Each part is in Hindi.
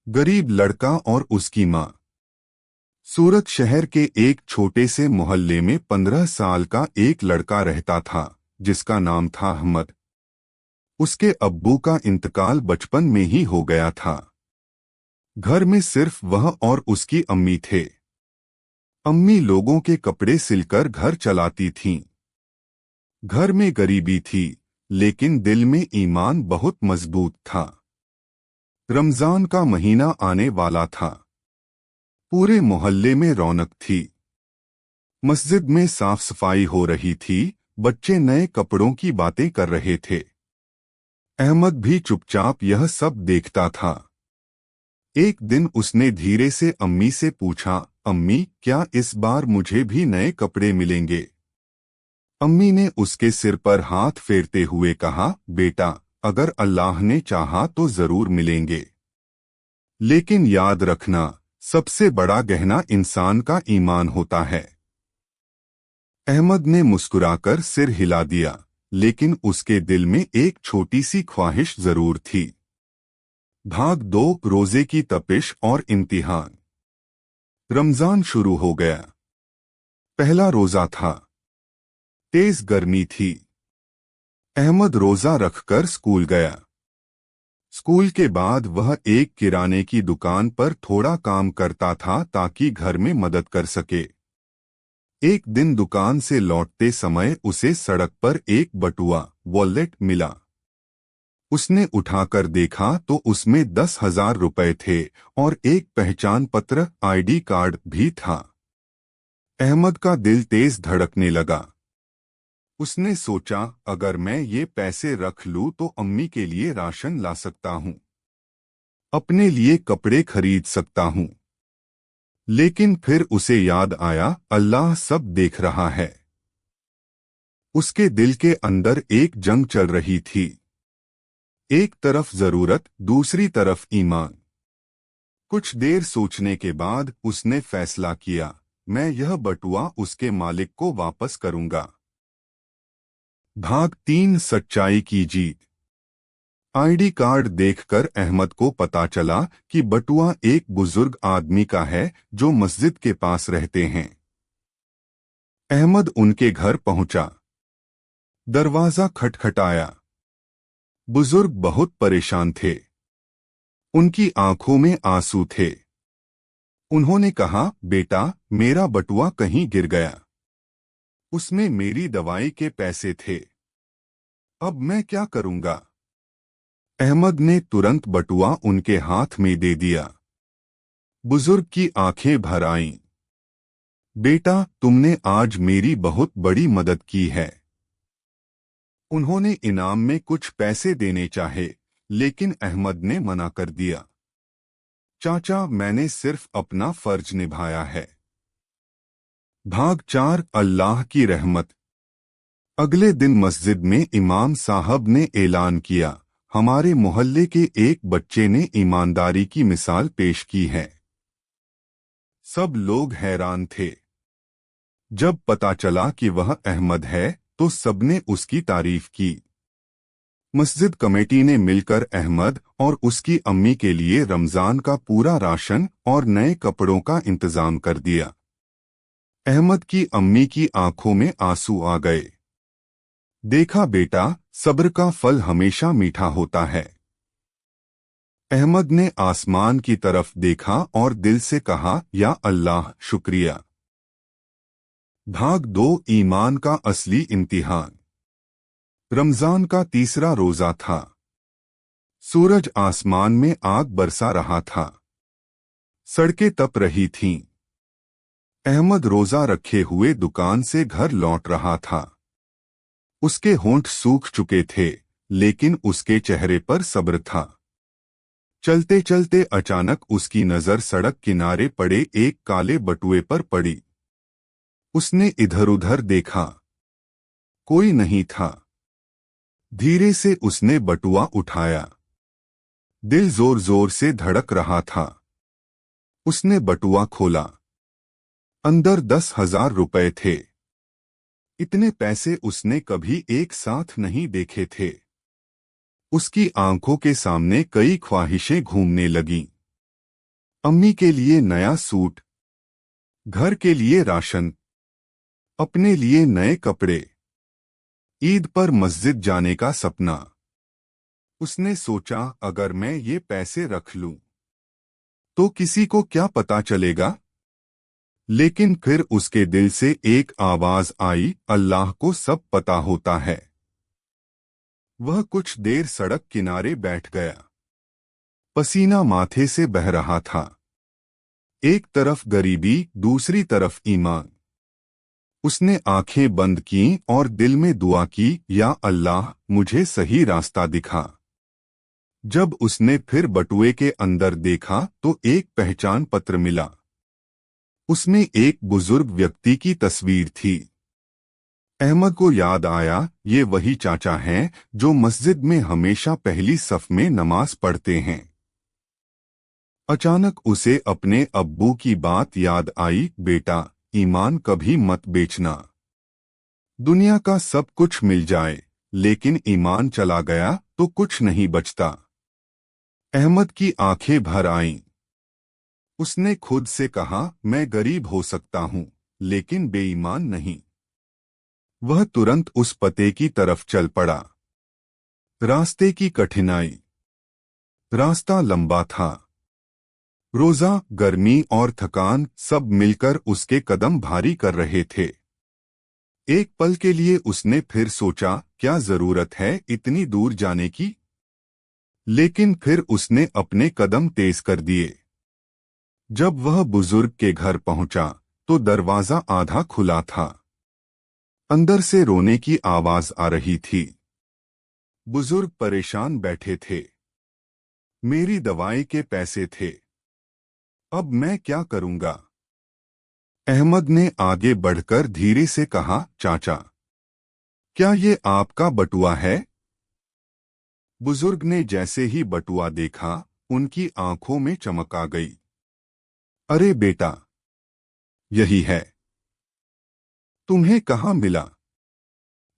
गरीब लड़का और उसकी माँ। सूरत शहर के एक छोटे से मोहल्ले में 15 साल का एक लड़का रहता था जिसका नाम था अहमद। उसके अब्बू का इंतकाल बचपन में ही हो गया था। घर में सिर्फ वह और उसकी अम्मी थे। अम्मी लोगों के कपड़े सिलकर घर चलाती थीं। घर में गरीबी थी, लेकिन दिल में ईमान बहुत मजबूत था। रमजान का महीना आने वाला था। पूरे मोहल्ले में रौनक थी। मस्जिद में साफ सफाई हो रही थी। बच्चे नए कपड़ों की बातें कर रहे थे। अहमद भी चुपचाप यह सब देखता था। एक दिन उसने धीरे से अम्मी से पूछा, अम्मी, क्या इस बार मुझे भी नए कपड़े मिलेंगे? अम्मी ने उसके सिर पर हाथ फेरते हुए कहा, बेटा, अगर अल्लाह ने चाहा तो जरूर मिलेंगे। लेकिन याद रखना, सबसे बड़ा गहना इंसान का ईमान होता है। अहमद ने मुस्कुराकर सिर हिला दिया, लेकिन उसके दिल में एक छोटी सी ख्वाहिश जरूर थी। भाग 2, रोजे की तपिश और इम्तिहान। रमजान शुरू हो गया। पहला रोजा था। तेज गर्मी थी। अहमद रोजा रखकर स्कूल गया। स्कूल के बाद वह एक किराने की दुकान पर थोड़ा काम करता था ताकि घर में मदद कर सके। एक दिन दुकान से लौटते समय उसे सड़क पर एक बटुआ वॉलेट मिला। उसने उठाकर देखा तो उसमें 10,000 रुपए थे और एक पहचान पत्र आईडी कार्ड भी था। अहमद का दिल तेज धड़कने लगा। उसने सोचा, अगर मैं ये पैसे रख लूं तो अम्मी के लिए राशन ला सकता हूं, अपने लिए कपड़े खरीद सकता हूं। लेकिन फिर उसे याद आया, अल्लाह सब देख रहा है। उसके दिल के अंदर एक जंग चल रही थी। एक तरफ जरूरत, दूसरी तरफ ईमान। कुछ देर सोचने के बाद उसने फैसला किया, मैं यह बटुआ उसके मालिक को वापस करूंगा। भाग 3, सच्चाई की जीत। आईडी कार्ड देखकर अहमद को पता चला कि बटुआ एक बुजुर्ग आदमी का है जो मस्जिद के पास रहते हैं। अहमद उनके घर पहुंचा। दरवाजा खटखटाया। बुजुर्ग बहुत परेशान थे। उनकी आंखों में आंसू थे। उन्होंने कहा, बेटा, मेरा बटुआ कहीं गिर गया। उसमें मेरी दवाई के पैसे थे। अब मैं क्या करूंगा? अहमद ने तुरंत बटुआ उनके हाथ में दे दिया। बुजुर्ग की आंखें भर आईं। बेटा, तुमने आज मेरी बहुत बड़ी मदद की है। उन्होंने इनाम में कुछ पैसे देने चाहे, लेकिन अहमद ने मना कर दिया। चाचा, मैंने सिर्फ अपना फर्ज निभाया है। भाग 4, अल्लाह की रहमत। अगले दिन मस्जिद में इमाम साहब ने ऐलान किया, हमारे मोहल्ले के एक बच्चे ने ईमानदारी की मिसाल पेश की है। सब लोग हैरान थे। जब पता चला कि वह अहमद है तो सबने उसकी तारीफ की। मस्जिद कमेटी ने मिलकर अहमद और उसकी अम्मी के लिए रमजान का पूरा राशन और नए कपड़ों का इंतजाम कर दिया। अहमद की अम्मी की आंखों में आंसू आ गए। देखा बेटा, सब्र का फल हमेशा मीठा होता है। अहमद ने आसमान की तरफ देखा और दिल से कहा, या अल्लाह, शुक्रिया। भाग 2, ईमान का असली इम्तिहान। रमजान का तीसरा रोजा था। सूरज आसमान में आग बरसा रहा था। सड़कें तप रही थीं। अहमद रोजा रखे हुए दुकान से घर लौट रहा था। उसके होंठ सूख चुके थे, लेकिन उसके चेहरे पर सब्र था। चलते चलते अचानक उसकी नजर सड़क किनारे पड़े एक काले बटुए पर पड़ी। उसने इधर उधर देखा। कोई नहीं था। धीरे से उसने बटुआ उठाया। दिल जोर जोर से धड़क रहा था। उसने बटुआ खोला। अंदर 10,000 रुपए थे। इतने पैसे उसने कभी एक साथ नहीं देखे थे। उसकी आंखों के सामने कई ख्वाहिशें घूमने लगीं। अम्मी के लिए नया सूट, घर के लिए राशन, अपने लिए नए कपड़े, ईद पर मस्जिद जाने का सपना। उसने सोचा, अगर मैं ये पैसे रख लूं तो किसी को क्या पता चलेगा। लेकिन फिर उसके दिल से एक आवाज आई, अल्लाह को सब पता होता है। वह कुछ देर सड़क किनारे बैठ गया। पसीना माथे से बह रहा था। एक तरफ गरीबी, दूसरी तरफ ईमान। उसने आंखें बंद की और दिल में दुआ की, या अल्लाह मुझे सही रास्ता दिखा। जब उसने फिर बटुए के अंदर देखा तो एक पहचान पत्र मिला। उसमें एक बुजुर्ग व्यक्ति की तस्वीर थी। अहमद को याद आया, ये वही चाचा हैं जो मस्जिद में हमेशा पहली सफ में नमाज पढ़ते हैं। अचानक उसे अपने अब्बू की बात याद आई, बेटा, ईमान कभी मत बेचना। दुनिया का सब कुछ मिल जाए, लेकिन ईमान चला गया तो कुछ नहीं बचता। अहमद की आंखें भर आईं। उसने खुद से कहा, मैं गरीब हो सकता हूं, लेकिन बेईमान नहीं। वह तुरंत उस पते की तरफ चल पड़ा। रास्ते की कठिनाई। रास्ता लंबा था। रोजा, गर्मी और थकान सब मिलकर उसके कदम भारी कर रहे थे। एक पल के लिए उसने फिर सोचा, क्या जरूरत है इतनी दूर जाने की। लेकिन फिर उसने अपने कदम तेज कर दिए। जब वह बुजुर्ग के घर पहुंचा तो दरवाजा आधा खुला था। अंदर से रोने की आवाज आ रही थी। बुजुर्ग परेशान बैठे थे। मेरी दवाई के पैसे थे, अब मैं क्या करूंगा। अहमद ने आगे बढ़कर धीरे से कहा, चाचा, क्या ये आपका बटुआ है। बुजुर्ग ने जैसे ही बटुआ देखा, उनकी आंखों में चमक आ गई। अरे बेटा, यही है। तुम्हें कहाँ मिला।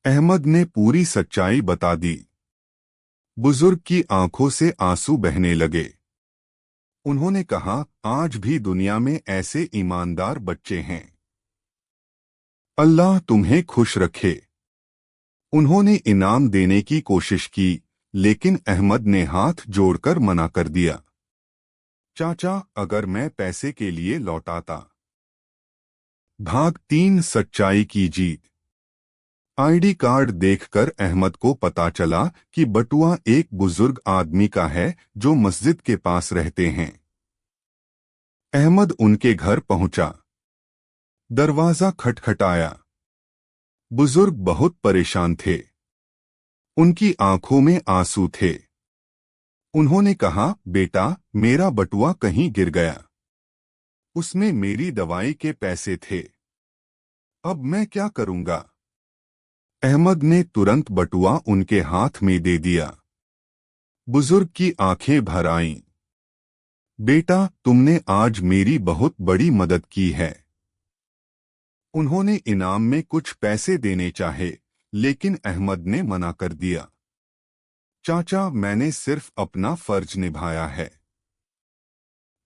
अहमद ने पूरी सच्चाई बता दी। बुजुर्ग की आंखों से आंसू बहने लगे। उन्होंने कहा, आज भी दुनिया में ऐसे ईमानदार बच्चे हैं। अल्लाह तुम्हें खुश रखे। उन्होंने इनाम देने की कोशिश की, लेकिन अहमद ने हाथ जोड़कर मना कर दिया। चाचा, अगर मैं पैसे के लिए लौटाता। भाग 3, सच्चाई की जीत। आईडी कार्ड देखकर अहमद को पता चला कि बटुआ एक बुजुर्ग आदमी का है जो मस्जिद के पास रहते हैं। अहमद उनके घर पहुंचा। दरवाजा खटखटाया। बुजुर्ग बहुत परेशान थे। उनकी आंखों में आंसू थे। उन्होंने कहा, बेटा, मेरा बटुआ कहीं गिर गया। उसमें मेरी दवाई के पैसे थे। अब मैं क्या करूंगा। अहमद ने तुरंत बटुआ उनके हाथ में दे दिया। बुजुर्ग की आंखें भर आईं। बेटा, तुमने आज मेरी बहुत बड़ी मदद की है। उन्होंने इनाम में कुछ पैसे देने चाहे, लेकिन अहमद ने मना कर दिया। चाचा, मैंने सिर्फ अपना फर्ज निभाया है।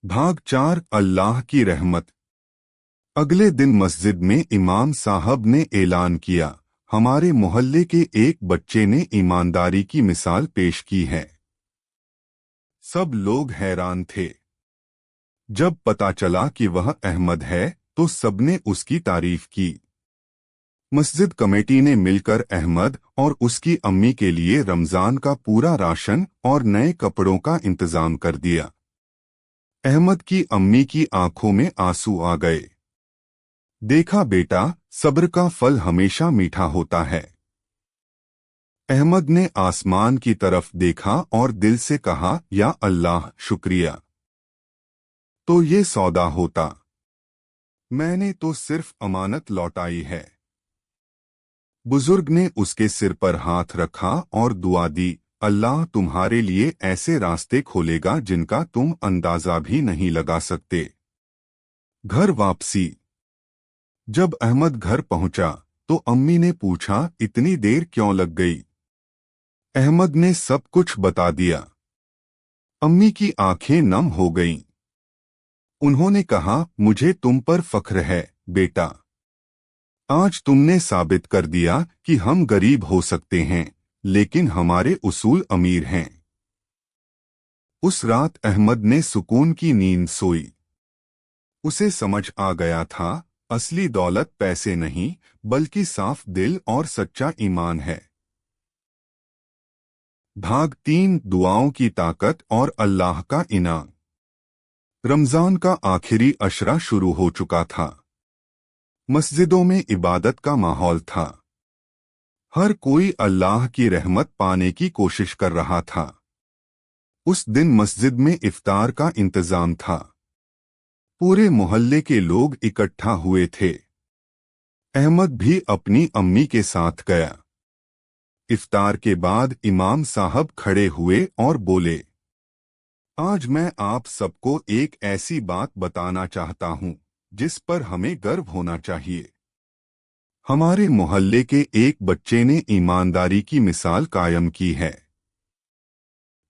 भाग 4, अल्लाह की रहमत। अगले दिन मस्जिद में इमाम साहब ने ऐलान किया, हमारे मोहल्ले के एक बच्चे ने ईमानदारी की मिसाल पेश की है। सब लोग हैरान थे। जब पता चला कि वह अहमद है तो सबने उसकी तारीफ की। मस्जिद कमेटी ने मिलकर अहमद और उसकी अम्मी के लिए रमजान का पूरा राशन और नए कपड़ों का इंतजाम कर दिया। अहमद की अम्मी की आंखों में आंसू आ गए। देखा बेटा, सब्र का फल हमेशा मीठा होता है। अहमद ने आसमान की तरफ देखा और दिल से कहा, या अल्लाह, शुक्रिया। तो ये सौदा होता। मैंने तो सिर्फ अमानत लौटाई है। बुजुर्ग ने उसके सिर पर हाथ रखा और दुआ दी, अल्लाह तुम्हारे लिए ऐसे रास्ते खोलेगा जिनका तुम अंदाजा भी नहीं लगा सकते। घर वापसी। जब अहमद घर पहुंचा तो अम्मी ने पूछा, इतनी देर क्यों लग गई। अहमद ने सब कुछ बता दिया। अम्मी की आंखें नम हो गईं। उन्होंने कहा, मुझे तुम पर फख्र है बेटा। आज तुमने साबित कर दिया कि हम गरीब हो सकते हैं, लेकिन हमारे उसूल अमीर हैं। उस रात अहमद ने सुकून की नींद सोई। उसे समझ आ गया था, असली दौलत पैसे नहीं, बल्कि साफ दिल और सच्चा ईमान है। भाग 3, दुआओं की ताकत और अल्लाह का इनाम। रमजान का आखिरी अशरा शुरू हो चुका था। मस्जिदों में इबादत का माहौल था। हर कोई अल्लाह की रहमत पाने की कोशिश कर रहा था। उस दिन मस्जिद में इफ्तार का इंतजाम था। पूरे मोहल्ले के लोग इकट्ठा हुए थे। अहमद भी अपनी अम्मी के साथ गया। इफ्तार के बाद इमाम साहब खड़े हुए और बोले, आज मैं आप सबको एक ऐसी बात बताना चाहता हूं जिस पर हमें गर्व होना चाहिए। हमारे मोहल्ले के एक बच्चे ने ईमानदारी की मिसाल कायम की है।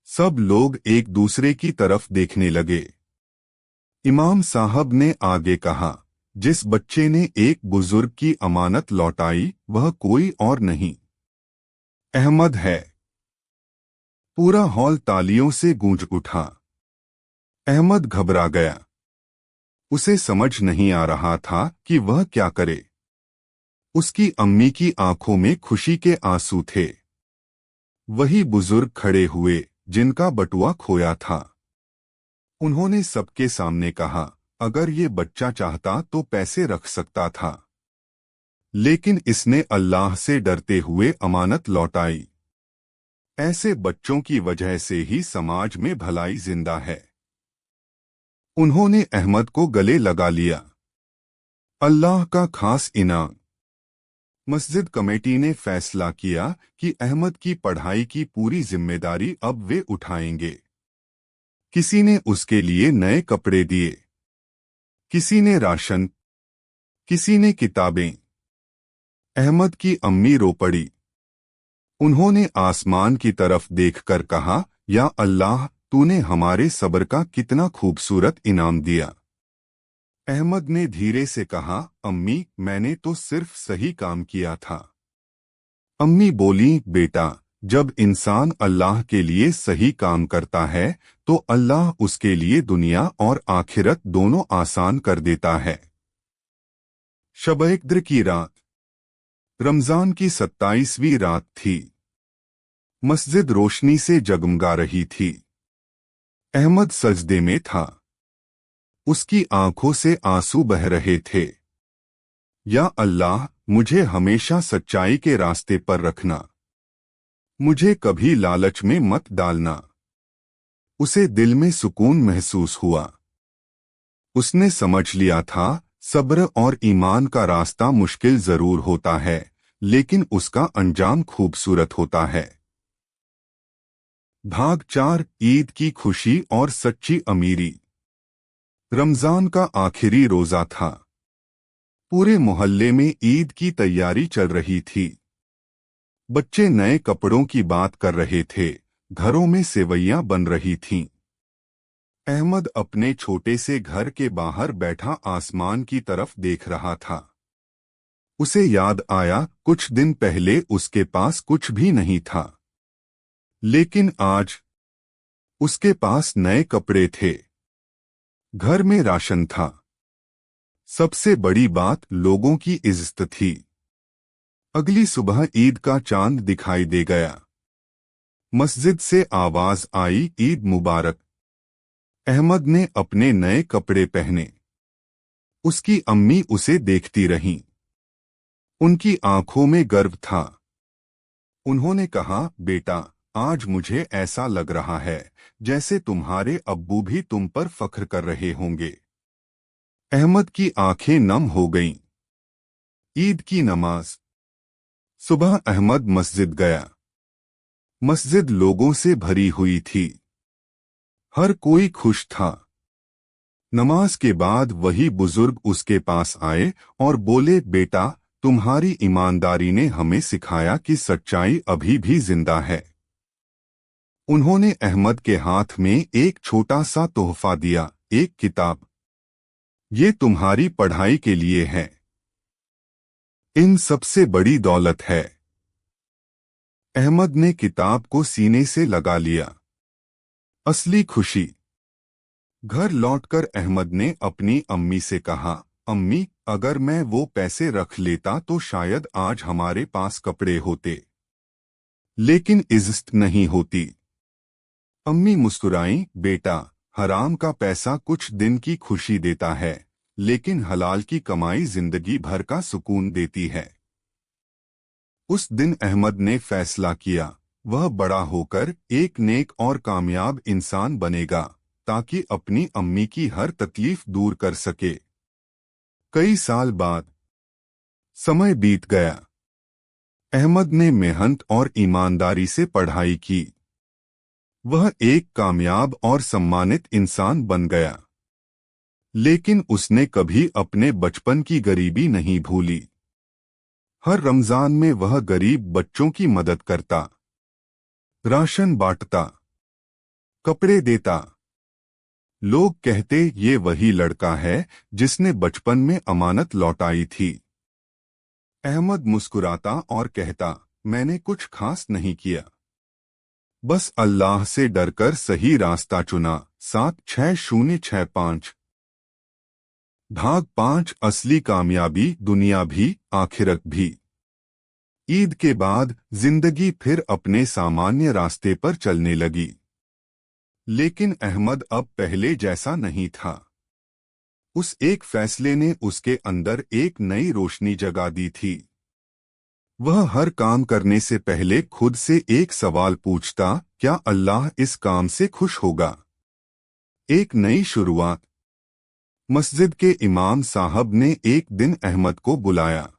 सब लोग एक दूसरे की तरफ देखने लगे। इमाम साहब ने आगे कहा, जिस बच्चे ने एक बुजुर्ग की अमानत लौटाई वह कोई और नहीं, अहमद है। पूरा हॉल तालियों से गूंज उठा। अहमद घबरा गया। उसे समझ नहीं आ रहा था कि वह क्या करे। उसकी अम्मी की आंखों में खुशी के आंसू थे। वही बुजुर्ग खड़े हुए जिनका बटुआ खोया था। उन्होंने सबके सामने कहा, अगर ये बच्चा चाहता तो पैसे रख सकता था, लेकिन इसने अल्लाह से डरते हुए अमानत लौटाई। ऐसे बच्चों की वजह से ही समाज में भलाई जिंदा है। उन्होंने अहमद को गले लगा लिया। अल्लाह का खास इनाम। मस्जिद कमेटी ने फैसला किया कि अहमद की पढ़ाई की पूरी जिम्मेदारी अब वे उठाएंगे। किसी ने उसके लिए नए कपड़े दिए, किसी ने राशन, किसी ने किताबें। अहमद की अम्मी रो पड़ी। उन्होंने आसमान की तरफ देखकर कहा, या अल्लाह, तूने हमारे सब्र का कितना खूबसूरत इनाम दिया। अहमद ने धीरे से कहा, अम्मी, मैंने तो सिर्फ सही काम किया था। अम्मी बोली, बेटा, जब इंसान अल्लाह के लिए सही काम करता है तो अल्लाह उसके लिए दुनिया और आखिरत दोनों आसान कर देता है। शब-ए क़द्र की रात। रमजान की 27वीं रात थी। मस्जिद रोशनी से जगमगा रही थी। अहमद सजदे में था। उसकी आंखों से आंसू बह रहे थे। या अल्लाह, मुझे हमेशा सच्चाई के रास्ते पर रखना। मुझे कभी लालच में मत डालना। उसे दिल में सुकून महसूस हुआ। उसने समझ लिया था, सब्र और ईमान का रास्ता मुश्किल जरूर होता है, लेकिन उसका अंजाम खूबसूरत होता है। भाग 4, ईद की खुशी और सच्ची अमीरी। रमजान का आखिरी रोजा था। पूरे मोहल्ले में ईद की तैयारी चल रही थी। बच्चे नए कपड़ों की बात कर रहे थे, घरों में सेवैयां बन रही थीं। अहमद अपने छोटे से घर के बाहर बैठा आसमान की तरफ देख रहा था। उसे याद आया, कुछ दिन पहले उसके पास कुछ भी नहीं था, लेकिन आज उसके पास नए कपड़े थे, घर में राशन था। सबसे बड़ी बात, लोगों की इज्जत थी। अगली सुबह ईद का चांद दिखाई दे गया। मस्जिद से आवाज आई, ईद मुबारक। अहमद ने अपने नए कपड़े पहने। उसकी अम्मी उसे देखती रहीं। उनकी आंखों में गर्व था। उन्होंने कहा, बेटा, आज मुझे ऐसा लग रहा है जैसे तुम्हारे अब्बू भी तुम पर फख्र कर रहे होंगे। अहमद की आंखें नम हो गईं। ईद की नमाज। सुबह अहमद मस्जिद गया। मस्जिद लोगों से भरी हुई थी। हर कोई खुश था। नमाज के बाद वही बुजुर्ग उसके पास आए और बोले, बेटा, तुम्हारी ईमानदारी ने हमें सिखाया कि सच्चाई अभी भी जिंदा है। उन्होंने अहमद के हाथ में एक छोटा सा तोहफा दिया, एक किताब। ये तुम्हारी पढ़ाई के लिए है। इन सबसे बड़ी दौलत है। अहमद ने किताब को सीने से लगा लिया। असली खुशी। घर लौटकर अहमद ने अपनी अम्मी से कहा, अम्मी, अगर मैं वो पैसे रख लेता तो शायद आज हमारे पास कपड़े होते, लेकिन इज्जत नहीं होती। अम्मी मुस्कुराईं, बेटा, हराम का पैसा कुछ दिन की खुशी देता है, लेकिन हलाल की कमाई जिंदगी भर का सुकून देती है। उस दिन अहमद ने फैसला किया, वह बड़ा होकर एक नेक और कामयाब इंसान बनेगा, ताकि अपनी अम्मी की हर तकलीफ दूर कर सके। कई साल बाद समय बीत गया। अहमद ने मेहनत और ईमानदारी से पढ़ाई की। वह एक कामयाब और सम्मानित इंसान बन गया। लेकिन उसने कभी अपने बचपन की गरीबी नहीं भूली। हर रमजान में वह गरीब बच्चों की मदद करता, राशन बांटता, कपड़े देता। लोग कहते, ये वही लड़का है जिसने बचपन में अमानत लौटाई थी। अहमद मुस्कुराता और कहता, मैंने कुछ खास नहीं किया, बस अल्लाह से डरकर सही रास्ता चुना। 76065 भाग 5 असली कामयाबी, दुनिया भी आखिरत भी। ईद के बाद जिंदगी फिर अपने सामान्य रास्ते पर चलने लगी। लेकिन अहमद अब पहले जैसा नहीं था। उस एक फैसले ने उसके अंदर एक नई रोशनी जगा दी थी। वह हर काम करने से पहले खुद से एक सवाल पूछता, क्या अल्लाह इस काम से खुश होगा? एक नई शुरुआत। मस्जिद के इमाम साहब ने एक दिन अहमद को बुलाया।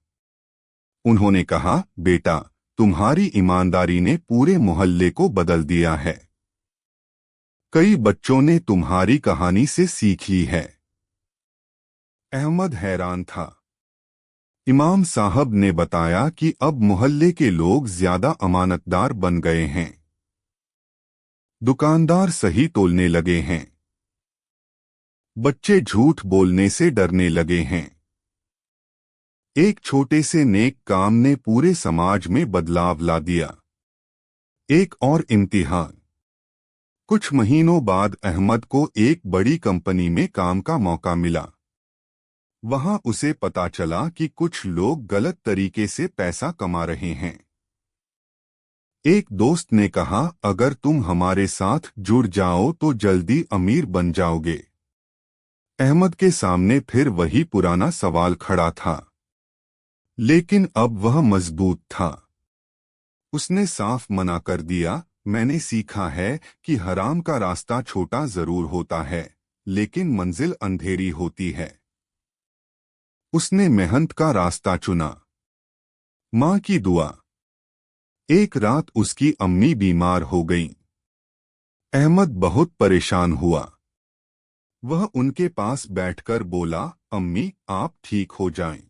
उन्होंने कहा, बेटा, तुम्हारी ईमानदारी ने पूरे मोहल्ले को बदल दिया है। कई बच्चों ने तुम्हारी कहानी से सीख ली है। अहमद हैरान था। इमाम साहब ने बताया कि अब मोहल्ले के लोग ज्यादा अमानतदार बन गए हैं। दुकानदार सही तोलने लगे हैं। बच्चे झूठ बोलने से डरने लगे हैं। एक छोटे से नेक काम ने पूरे समाज में बदलाव ला दिया। एक और इम्तिहान। कुछ महीनों बाद अहमद को एक बड़ी कंपनी में काम का मौका मिला। वहां उसे पता चला कि कुछ लोग गलत तरीके से पैसा कमा रहे हैं। एक दोस्त ने कहा, अगर तुम हमारे साथ जुड़ जाओ तो जल्दी अमीर बन जाओगे। अहमद के सामने फिर वही पुराना सवाल खड़ा था, लेकिन अब वह मजबूत था। उसने साफ मना कर दिया, मैंने सीखा है कि हराम का रास्ता छोटा जरूर होता है, लेकिन मंजिल अंधेरी होती है। उसने मेहनत का रास्ता चुना। मां की दुआ। एक रात उसकी अम्मी बीमार हो गईं। अहमद बहुत परेशान हुआ। वह उनके पास बैठकर बोला, अम्मी, आप ठीक हो जाएं।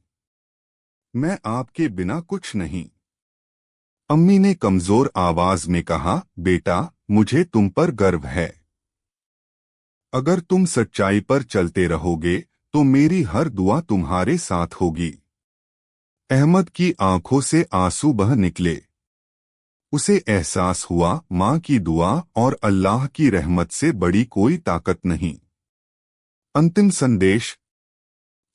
मैं आपके बिना कुछ नहीं। अम्मी ने कमजोर आवाज में कहा, बेटा, मुझे तुम पर गर्व है। अगर तुम सच्चाई पर चलते रहोगे तो मेरी हर दुआ तुम्हारे साथ होगी। अहमद की आंखों से आंसू बह निकले। उसे एहसास हुआ, मां की दुआ और अल्लाह की रहमत से बड़ी कोई ताकत नहीं। अंतिम संदेश।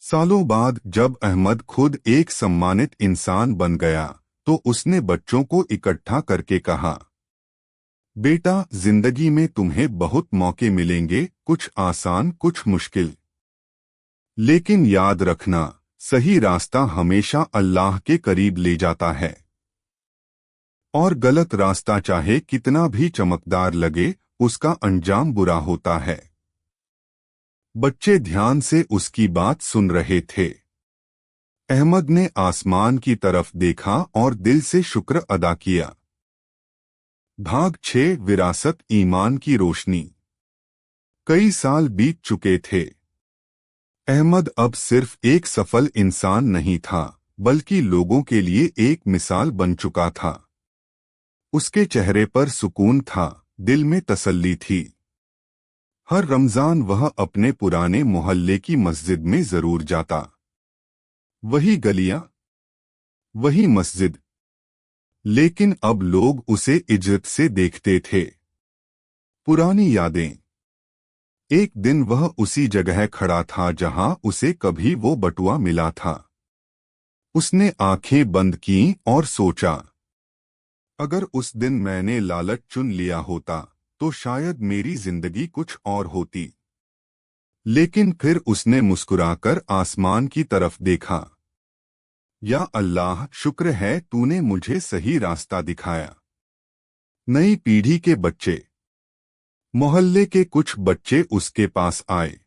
सालों बाद जब अहमद खुद एक सम्मानित इंसान बन गया तो उसने बच्चों को इकट्ठा करके कहा, बेटा, जिंदगी में तुम्हें बहुत मौके मिलेंगे, कुछ आसान कुछ मुश्किल, लेकिन याद रखना, सही रास्ता हमेशा अल्लाह के करीब ले जाता है, और गलत रास्ता चाहे कितना भी चमकदार लगे, उसका अंजाम बुरा होता है। बच्चे ध्यान से उसकी बात सुन रहे थे। अहमद ने आसमान की तरफ देखा और दिल से शुक्र अदा किया। भाग 6 विरासत, ईमान की रोशनी। कई साल बीत चुके थे। अहमद अब सिर्फ एक सफल इंसान नहीं था, बल्कि लोगों के लिए एक मिसाल बन चुका था। उसके चेहरे पर सुकून था, दिल में तसल्ली थी। हर रमजान वह अपने पुराने मोहल्ले की मस्जिद में जरूर जाता। वही गलियां, वही मस्जिद, लेकिन अब लोग उसे इज्जत से देखते थे। पुरानी यादें। एक दिन वह उसी जगह खड़ा था जहां उसे कभी वो बटुआ मिला था। उसने आंखें बंद कीं और सोचा, अगर उस दिन मैंने लालच चुन लिया होता तो शायद मेरी जिंदगी कुछ और होती। लेकिन फिर उसने मुस्कुराकर आसमान की तरफ देखा। या अल्लाह, शुक्र है तूने मुझे सही रास्ता दिखाया। नई पीढ़ी के बच्चे। मोहल्ले के कुछ बच्चे उसके पास आए।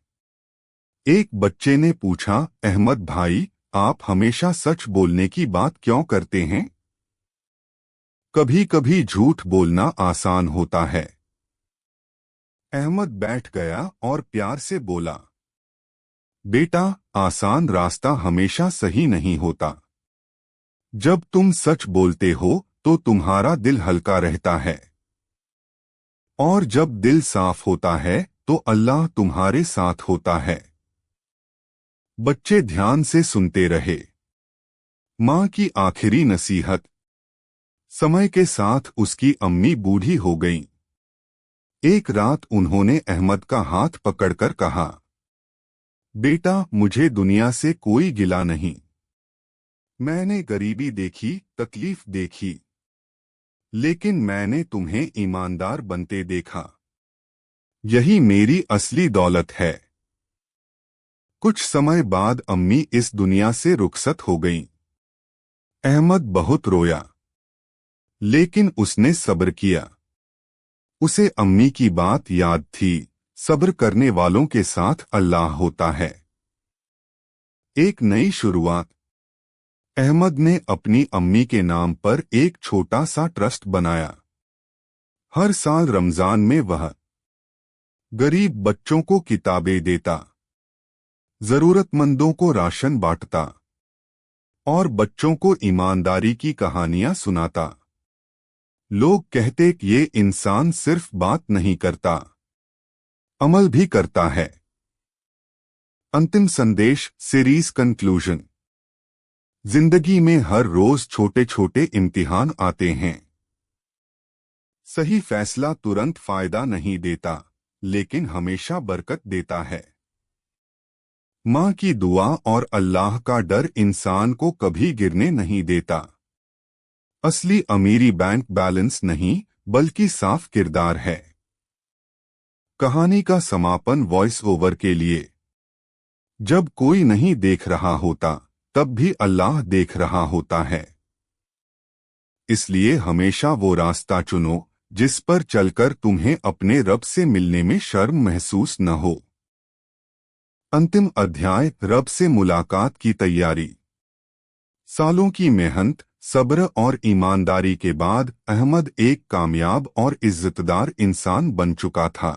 एक बच्चे ने पूछा, अहमद भाई, आप हमेशा सच बोलने की बात क्यों करते हैं? कभी कभी झूठ बोलना आसान होता है। अहमद बैठ गया और प्यार से बोला, बेटा, आसान रास्ता हमेशा सही नहीं होता। जब तुम सच बोलते हो तो तुम्हारा दिल हल्का रहता है, और जब दिल साफ होता है तो अल्लाह तुम्हारे साथ होता है। बच्चे ध्यान से सुनते रहे। माँ की आखिरी नसीहत। समय के साथ उसकी अम्मी बूढ़ी हो गईं। एक रात उन्होंने अहमद का हाथ पकड़कर कहा, बेटा, मुझे दुनिया से कोई गिला नहीं। मैंने गरीबी देखी, तकलीफ देखी, लेकिन मैंने तुम्हें ईमानदार बनते देखा। यही मेरी असली दौलत है। कुछ समय बाद अम्मी इस दुनिया से रुखसत हो गईं। अहमद बहुत रोया, लेकिन उसने सब्र किया। उसे अम्मी की बात याद थी, सब्र करने वालों के साथ अल्लाह होता है। एक नई शुरुआत। अहमद ने अपनी अम्मी के नाम पर एक छोटा सा ट्रस्ट बनाया। हर साल रमजान में वह गरीब बच्चों को किताबें देता, जरूरतमंदों को राशन बांटता और बच्चों को ईमानदारी की कहानियां सुनाता। लोग कहते कि ये इंसान सिर्फ बात नहीं करता, अमल भी करता है। अंतिम संदेश, सीरीज कंक्लूजन। जिंदगी में हर रोज छोटे छोटे इम्तिहान आते हैं। सही फैसला तुरंत फायदा नहीं देता, लेकिन हमेशा बरकत देता है। माँ की दुआ और अल्लाह का डर इंसान को कभी गिरने नहीं देता। असली अमीरी बैंक बैलेंस नहीं, बल्कि साफ किरदार है। कहानी का समापन वॉइस ओवर के लिए। जब कोई नहीं देख रहा होता, तब भी अल्लाह देख रहा होता है। इसलिए हमेशा वो रास्ता चुनो जिस पर चलकर तुम्हें अपने रब से मिलने में शर्म महसूस न हो। अंतिम अध्याय, रब से मुलाकात की तैयारी। सालों की मेहनत, सब्र और ईमानदारी के बाद अहमद एक कामयाब और इज्जतदार इंसान बन चुका था।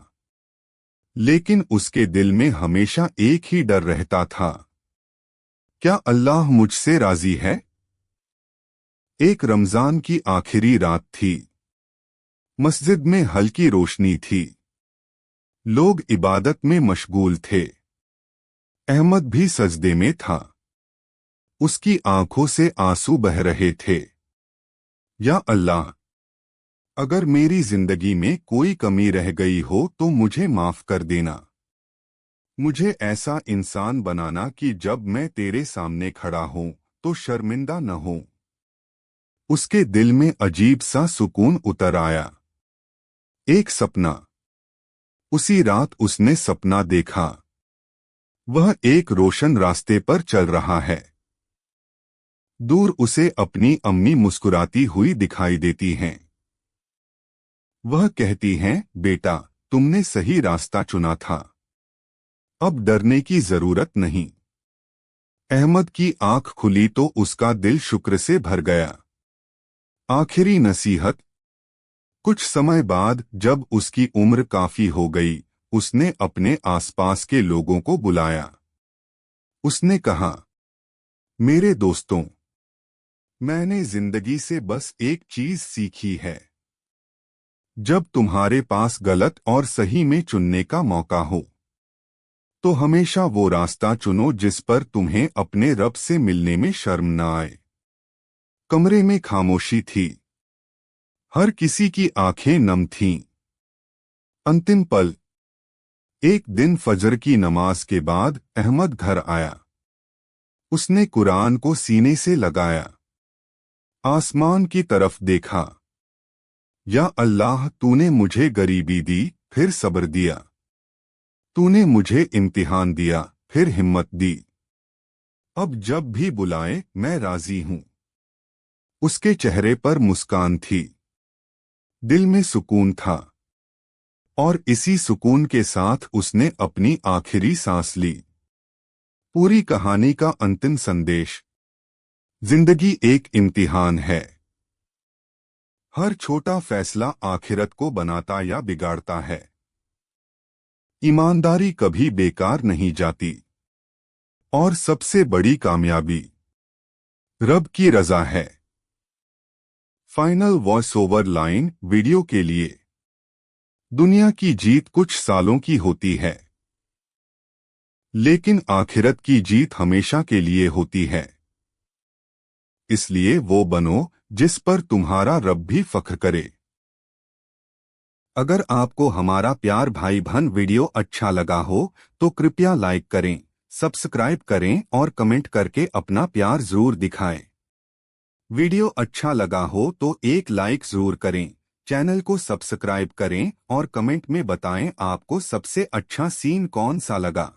लेकिन उसके दिल में हमेशा एक ही डर रहता था, क्या अल्लाह मुझसे राजी है? एक रमजान की आखिरी रात थी। मस्जिद में हल्की रोशनी थी। लोग इबादत में मशगूल थे। अहमद भी सजदे में था। उसकी आंखों से आंसू बह रहे थे। या अल्लाह, अगर मेरी जिंदगी में कोई कमी रह गई हो तो मुझे माफ कर देना। मुझे ऐसा इंसान बनाना कि जब मैं तेरे सामने खड़ा हूं तो शर्मिंदा न हूं। उसके दिल में अजीब सा सुकून उतर आया। एक सपना। उसी रात उसने सपना देखा। वह एक रोशन रास्ते पर चल रहा है। दूर उसे अपनी अम्मी मुस्कुराती हुई दिखाई देती हैं। वह कहती हैं, बेटा, तुमने सही रास्ता चुना था। अब डरने की जरूरत नहीं। अहमद की आंख खुली तो उसका दिल शुक्र से भर गया। आखिरी नसीहत। कुछ समय बाद जब उसकी उम्र काफी हो गई, उसने अपने आसपास के लोगों को बुलाया। उसने कहा, मेरे दोस्तों, मैंने जिंदगी से बस एक चीज सीखी है। जब तुम्हारे पास गलत और सही में चुनने का मौका हो तो हमेशा वो रास्ता चुनो जिस पर तुम्हें अपने रब से मिलने में शर्म न आए। कमरे में खामोशी थी। हर किसी की आंखें नम थीं। अंतिम पल। एक दिन फजर की नमाज के बाद अहमद घर आया। उसने कुरान को सीने से लगाया, आसमान की तरफ देखा। या अल्लाह, तूने मुझे गरीबी दी, फिर सब्र दिया। तूने मुझे इम्तिहान दिया, फिर हिम्मत दी। अब जब भी बुलाए मैं राजी हूं। उसके चेहरे पर मुस्कान थी, दिल में सुकून था, और इसी सुकून के साथ उसने अपनी आखिरी सांस ली। पूरी कहानी का अंतिम संदेश। जिंदगी एक इम्तिहान है। हर छोटा फैसला आखिरत को बनाता या बिगाड़ता है। ईमानदारी कभी बेकार नहीं जाती। और सबसे बड़ी कामयाबी रब की रजा है। Final voice over line video के लिए। दुनिया की जीत कुछ सालों की होती है, लेकिन आखिरत की जीत हमेशा के लिए होती है। इसलिए वो बनो जिस पर तुम्हारा रब भी फख्र करे। अगर आपको हमारा प्यार भाई बहन वीडियो अच्छा लगा हो तो कृपया लाइक करें, सब्सक्राइब करें और कमेंट करके अपना प्यार जरूर दिखाएं। वीडियो अच्छा लगा हो तो एक लाइक जरूर करें, चैनल को सब्सक्राइब करें और कमेंट में बताएं आपको सबसे अच्छा सीन कौन सा लगा।